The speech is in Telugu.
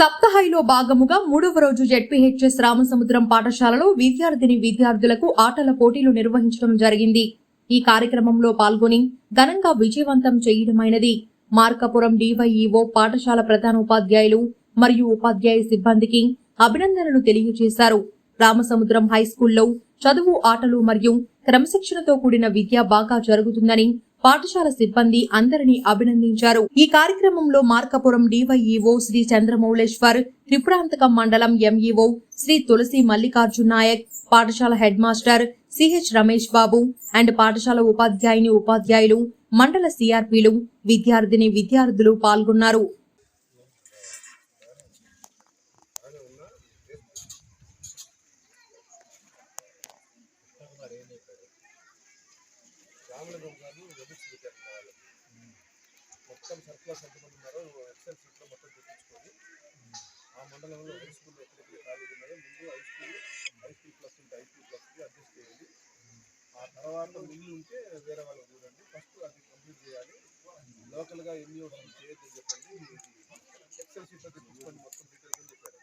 సప్తాహైలో భాగముగా 3వ రోజు జెడ్పీహెచ్ఎస్ రామసముద్రం పాఠశాలలో విద్యార్థులకు ఆటల పోటీలు నిర్వహించడం జరిగింది. ఈ కార్యక్రమంలో పాల్గొని ఘనంగా విజయవంతం చేయడమైనది. మార్కాపురం డివైఈఓ పాఠశాల ప్రధానోపాధ్యాయులు మరియు ఉపాధ్యాయ సిబ్బందికి అభినందనలు తెలియజేశారు. రామసముద్రం హైస్కూల్లో చదువు, ఆటలు మరియు క్రమశిక్షణతో కూడిన విద్య బాగా జరుగుతుందని పాఠశాల సిబ్బంది అందరినీ అభినందించారు. ఈ కార్యక్రమంలో మార్కాపురం డివైఈఓ శ్రీ చంద్రమౌళేశ్వర్, త్రిపురాంతకం మండలం ఎంఈఓ శ్రీ తులసి మల్లికార్జున్ నాయక్, పాఠశాల head master CH Ramesh Babu and పాఠశాల ఉపాధ్యాయులు, మండల సిఆర్పీలు, విద్యార్థులు పాల్గొన్నారు. మొత్తం సర్ప్లస్ ఎంతమంది ఉన్నారో ఎక్సెల్ షీట్లో మొత్తం చూపించుకొని ఆ మండలంలో హై స్కూల్లో ఎక్కడెక్కడ కాలేజ్ ఉన్నాయో ముందు హై స్కూల్ ప్లస్ ఉంటే హై స్కూల్ ప్లస్కి అడ్జస్ట్ చేయండి. ఆ తర్వాత మిల్లు ఉంటే వేరే వాళ్ళకి చూడండి. ఫస్ట్ అది కంప్లీట్ చేయాలి. లోకల్గా ఎన్ని చేయొద్దని చెప్పండి. ఎక్సెల్ షీట్లో తెప్పించుకొని మొత్తం డీటెయిల్స్ చెప్పారు.